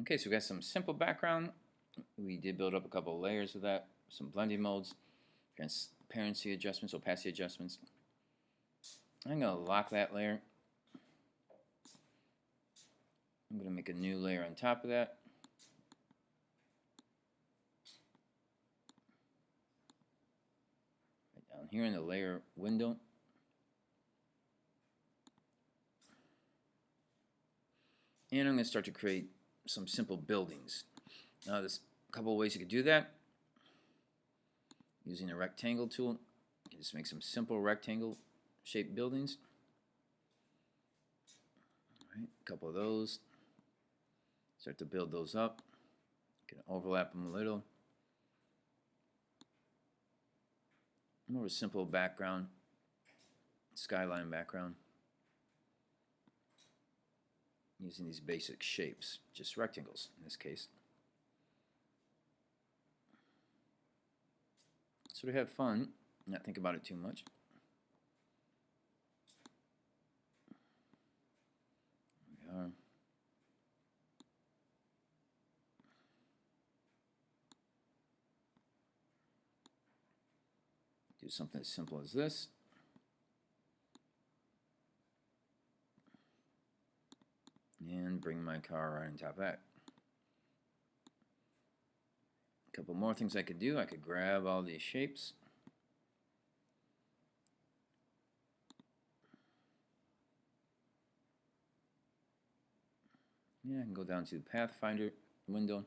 Okay, so we got some simple background. We did build up a couple of layers of that, some blending modes, transparency adjustments, opacity adjustments. I'm going to lock that layer. I'm going to make a new layer on top of that. Right down here in the layer window. And I'm going to start to create some simple buildings. Now there's a couple of ways you could do that. Using the rectangle tool, you can just make some simple rectangle shaped buildings. All right, a couple of those. Start to build those up. You can overlap them a little. More of a simple background, skyline background. Using these basic shapes, just rectangles in this case. Sort of have fun, not think about it too much. There we are. Do something as simple as this. And bring my car right on top of that. A couple more things I could do. I could grab all these shapes. Yeah, I can go down to the Pathfinder window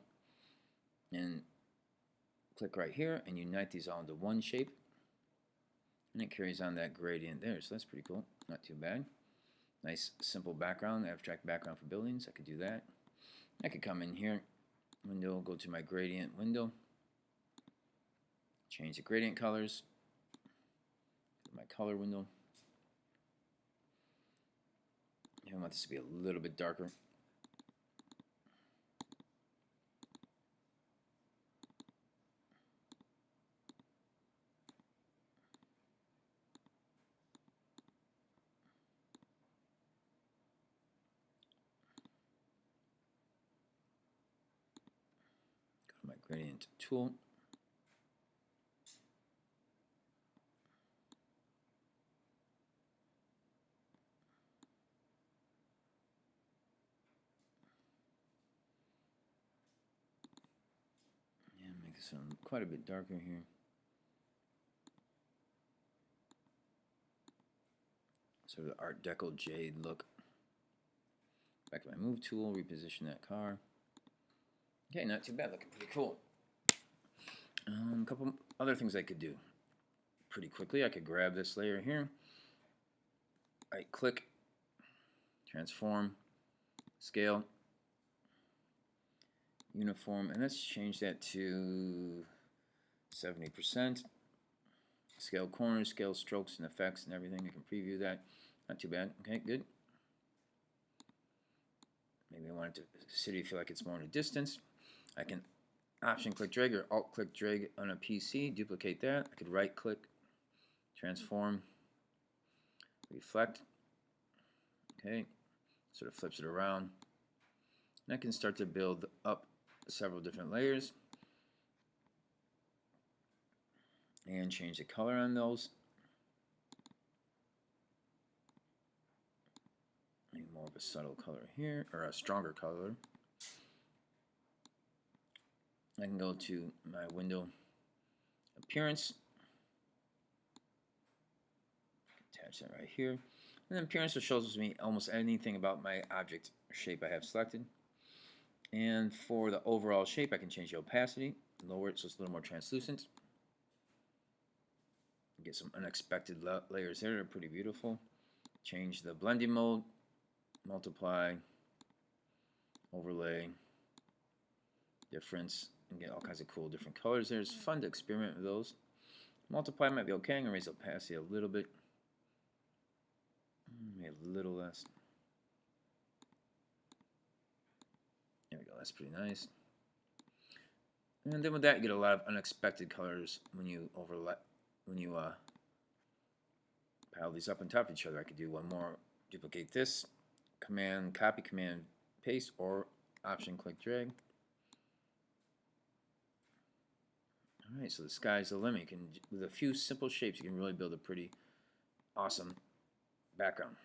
and click right here and unite these all into one shape. And it carries on that gradient there, so that's pretty cool. Not too bad. Nice simple background, abstract background for buildings. I could do that. I could come in here, window, go to my gradient window, change the gradient colors, my color window. I want this to be a little bit darker. Go to my gradient tool. And make this one quite a bit darker here. Sort of the Art Deco jade look. Back to my move tool, reposition that car. Okay, not too bad, looking pretty cool. A couple other things I could do pretty quickly. I could grab this layer here, right click, transform, scale, uniform, and let's change that to 70%. Scale corners, scale strokes and effects and everything. I can preview that. Not too bad. Okay, good. Maybe I want it to city feel like it's more in a distance. I can option click drag or alt click drag on a PC, duplicate that. I could right click, transform, reflect. Okay, sort of flips it around. And I can start to build up several different layers and change the color on those. Maybe more of a subtle color here, or a stronger color. I can go to my window appearance, attach that right here, and then appearance shows me almost anything about my object or shape I have selected. And for the overall shape, I can change the opacity, lower it so it's a little more translucent. Get some unexpected layers there. They're pretty beautiful. Change the blending mode, multiply, overlay, difference, and get all kinds of cool different colors there. It's fun to experiment with those. Multiply might be okay. I'm going to raise opacity a little bit. Maybe a little less. There we go. That's pretty nice. And then with that, you get a lot of unexpected colors when you overlap, when you pile these up on top of each other. I could do one more, duplicate this, command copy, command paste, or Option click drag. Alright, so the sky's the limit. You can, with a few simple shapes, you can really build a pretty awesome background.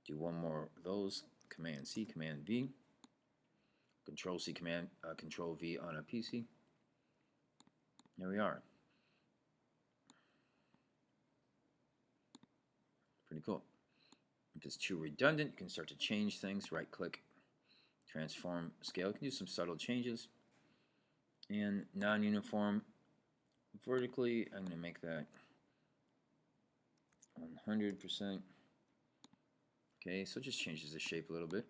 Do one more of those. Command C, Command V. Control C, Control V on a PC. There we are. Pretty cool. If it's too redundant, you can start to change things. Right click, transform scale. You can do some subtle changes. And non-uniform vertically, I'm going to make that 100%. Okay, so it just changes the shape a little bit.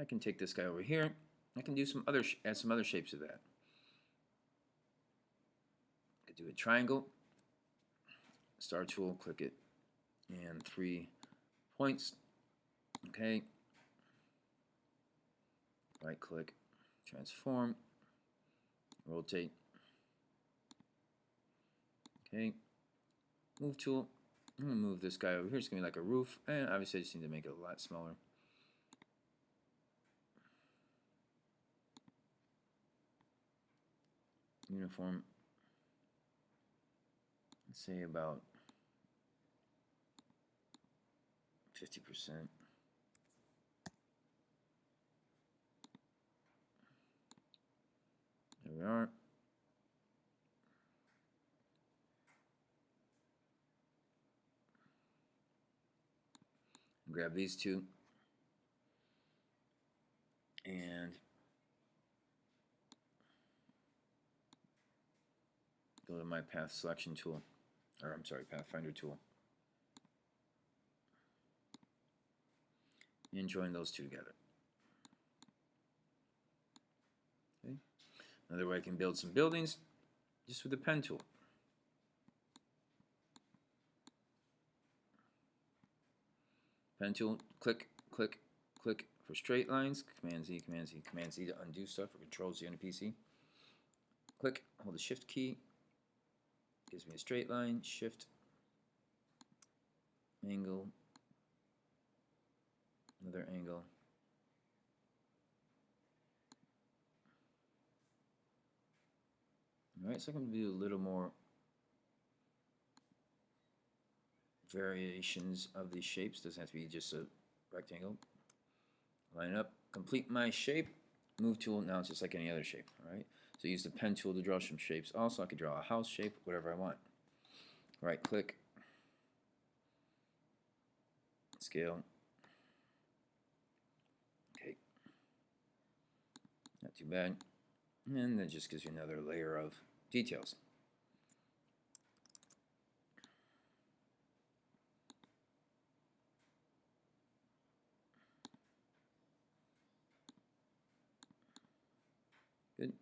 I can take this guy over here. I can do some other, add some other shapes to that. I could do a triangle. Star tool, click it, and 3 points. Okay. Right click, transform, rotate. Okay. Move tool. I'm going to move this guy over here. It's going to be like a roof. And obviously I just need to make it a lot smaller. Uniform. Let's say about 50%. There we are. Grab these two and go to my path selection tool, or I'm sorry, pathfinder tool, and join those two together. Okay. Another way I can build some buildings just with the pen tool. Pen tool, click, click, click for straight lines, Command Z, Command Z, Command Z to undo stuff, or Control Z on a PC. Click, hold the Shift key, gives me a straight line, Shift, angle, another angle. Alright, so I'm going to do a little more variations of these shapes. Doesn't have to be just a rectangle. Line up, complete my shape, move tool. Now it's just like any other shape. Alright, so use the pen tool to draw some shapes. Also, I could draw a house shape, whatever I want. Right click, scale. Okay, not too bad. And that just gives you another layer of details. Good.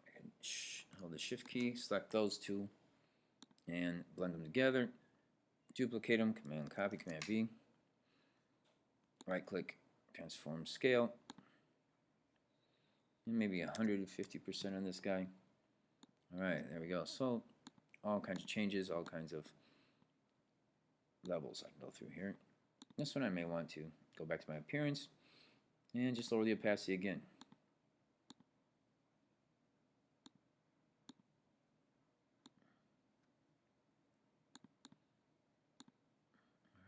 I can hold the Shift key, select those two, and blend them together. Duplicate them, Command copy, Command V. Right click, transform scale. And maybe 150% on this guy. Alright, there we go. So, all kinds of changes, all kinds of levels I can go through here. This one I may want to go back to my appearance and just lower the opacity again.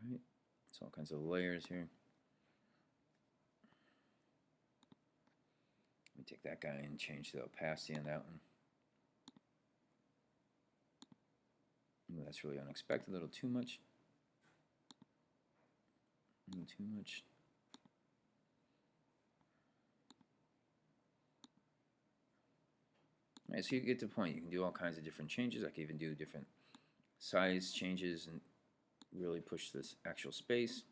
Alright, it's all kinds of layers here. Let me take that guy and change the opacity on that one. Ooh, that's really unexpected, a little too much. A little too much. Alright, so you get the point. You can do all kinds of different changes. I can even do different size changes and really push this actual space.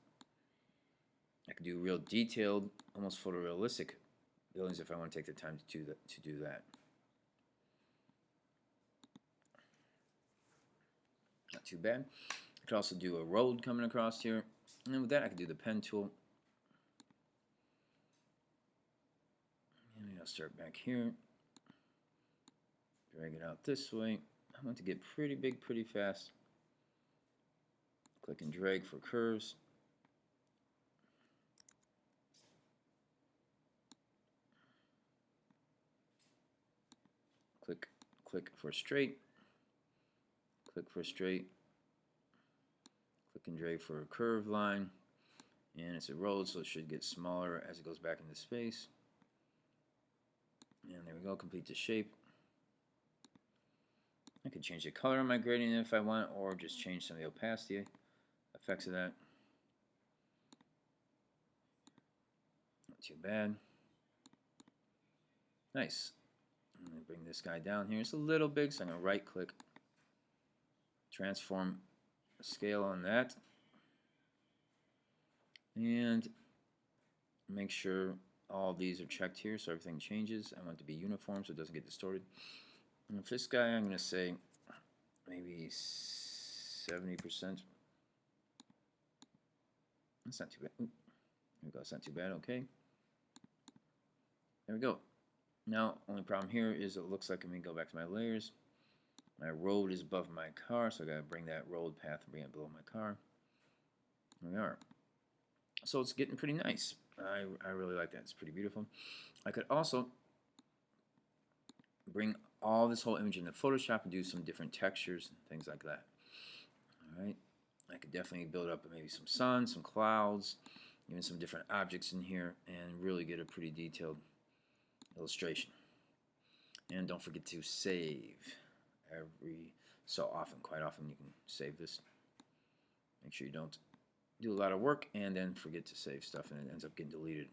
I can do real detailed, almost photorealistic buildings if I want to take the time to do that. Not too bad. I could also do a road coming across here. And then with that I could do the pen tool. And I'll start back here. Drag it out this way. I want to get pretty big pretty fast. Click and drag for curves. click for straight, click for straight, click and drag for a curved line, and it's a road, so it should get smaller as it goes back into space. And there we go, complete the shape. I could change the color of my gradient if I want, or just change some of the opacity effects of that. Not too bad. Nice. I'm going to bring this guy down here. It's a little big, so I'm going to right click, transform scale on that, and make sure all of these are checked here so everything changes. I want it to be uniform so it doesn't get distorted. And for this guy, I'm going to say maybe 70%. That's not too bad. Ooh, there we go. It's not too bad. Okay. There we go. Now, only problem here is it looks like, let me go back to my layers. My road is above my car, so I got to bring that road path and bring it below my car. There we are. So it's getting pretty nice. I really like that. It's pretty beautiful. I could also bring all this whole image into Photoshop and do some different textures and things like that. All right. I could definitely build up maybe some sun, some clouds, even some different objects in here, and really get a pretty detailed illustration. And don't forget to save every so often. Quite often you can save this. Make sure you don't do a lot of work and then forget to save stuff and it ends up getting deleted.